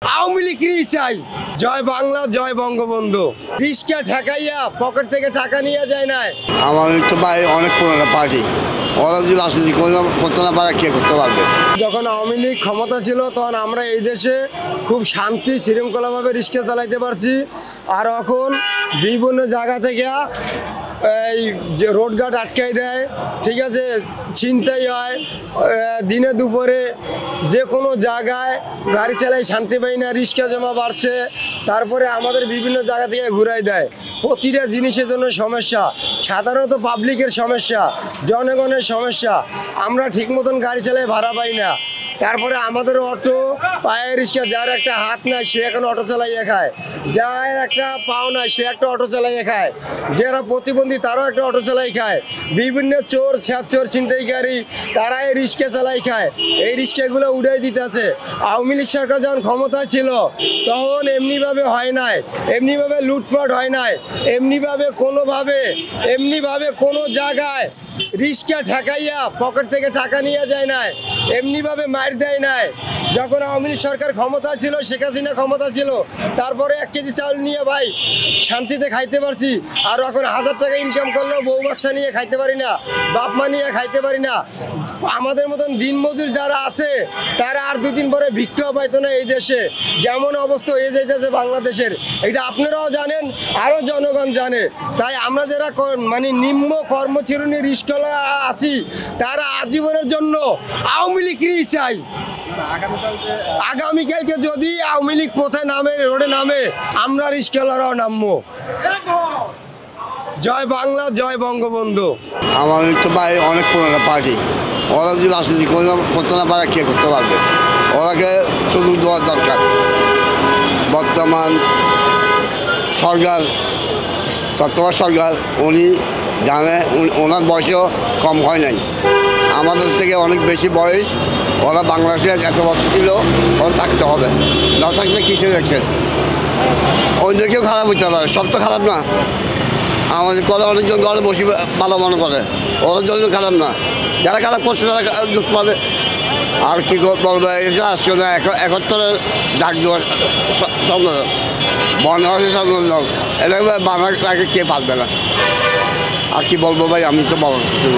আওয়ামী লীগই চাই। জয় বাংলা, জয় বঙ্গবন্ধু। রিস্কা ঠেকাইয়া পকেট থেকে টাকা নিয়ে যায় না। আমার তো ভাই অনেক পুরোনো পার্টি, ওরা যদি রাজনীতি করতে না পারে কে করতে পারবে? যখন আওয়ামী লীগ ক্ষমতা ছিল তখন আমরা এই দেশে খুব শান্তি শৃঙ্খলাভাবে রিস্কা চালাইতে পারছি। আর এখন বিভিন্ন জায়গা থেকে এই যে রোডঘাট আটকাই দেয়, ঠিক আছে, ছিনতাই হয়, দিনে দুপুরে যে কোনো জায়গায় গাড়ি চালাই শান্তি পাই না, রিস্কা জমা বাড়ছে, তারপরে আমাদের বিভিন্ন জায়গা থেকে ঘুরাই দেয়। প্রতিটা জিনিসের জন্য সমস্যা, সাধারণত পাবলিকের সমস্যা, জনগণের সমস্যা। আমরা ঠিক মতন গাড়ি চালাই ভাড়া পাই না। তারপরে আমাদের অটো, পায়ে রিস্কা, যার একটা হাত নাই সে এখন অটো চালাইয়ে খায়, যার একটা পাও নাই সে একটা অটো চালাইয়ে খায়, যারা প্রতিবন্ধী তারাও একটা অটো চালাই খায়। বিভিন্ন চোর, ছ্যাচোর, ছিনতাইকারী তারা এই রিস্কা চালাই খায়। এই রিস্কাগুলো উড়াই দিতে আছে। আওয়ামী লীগ সরকার যখন ক্ষমতায় ছিল তখন এমনিভাবে হয় নাই, এমনিভাবে লুটপাট হয় নাই, এমনিভাবে কোনো জায়গায় রিস্কা ঠেকাইয়া পকেট থেকে টাকা নিয়ে যায় না, এমনিভাবে মার দেয় নাই। যখন আওয়ামী লীগ সরকার ক্ষমতা ছিল, শেখ হাসিনা ক্ষমতা ছিল, তারপরে 1 কেজি চাউল নিয়ে ভাই শান্তিতে খাইতে পারছি। আর এখন 1000 টাকা ইনকাম করলেও বউ বাচ্চা নিয়ে খাইতে পারি না, বাপ মা নিয়ে খাইতে পারি না। আমাদের মতন দিনমজুর যারা আছে তারা আর 2 দিন পরে ভিক্ষাও পাইতো না। এই দেশে যেমন অবস্থা হয়ে যাইতেছে বাংলাদেশের, এটা আপনারাও জানেন, আরও জনগণ জানে। তাই আমরা যারা মানে নিম্ন কর্মচিরণী রিস্কলা আছি তারা আজীবনের জন্য আওয়ামী লীগই চাই। আগামীকালকে যদি আওয়ামী লীগ পথে নামে, রোডে নামে, আমরা রিস্কলারাও নামবো। জয় বাংলা, জয় বঙ্গবন্ধু। আমার তো ভাই অনেক পুরোনো পার্টি, ওরা যদি রাজনীতি করতে না পারে কে করতে পারবে? ওরাকে সুযোগ দেওয়ার দরকার। বর্তমান সরকার, তত্ত্বাবধায়ক সরকার, উনি জানে, ওনার বয়সও কম হয় নাই, আমাদের থেকে অনেক বেশি বয়স। ওরা বাংলাদেশে এত বছর ছিল, ওরা থাকতে হবে, না থাকলে কিসে রেখেছেন? অন্য কেউ খারাপ হইতে পারে, সব তো খারাপ না। আমাদের করে অনেকজন ঘরে বসে ভালো মনে করে, ওরা জন্য খারাপ না। যারা খারাপ করছে তারা দোষ পাবে। আর কী বলবে, এসে আসছে না 71-এর ডাক দেওয়ার বনবাসী সম্মেলন, এটা বাংলা কে পারবে না। আর কি বলবো ভাই, আমি তো বলার কিছু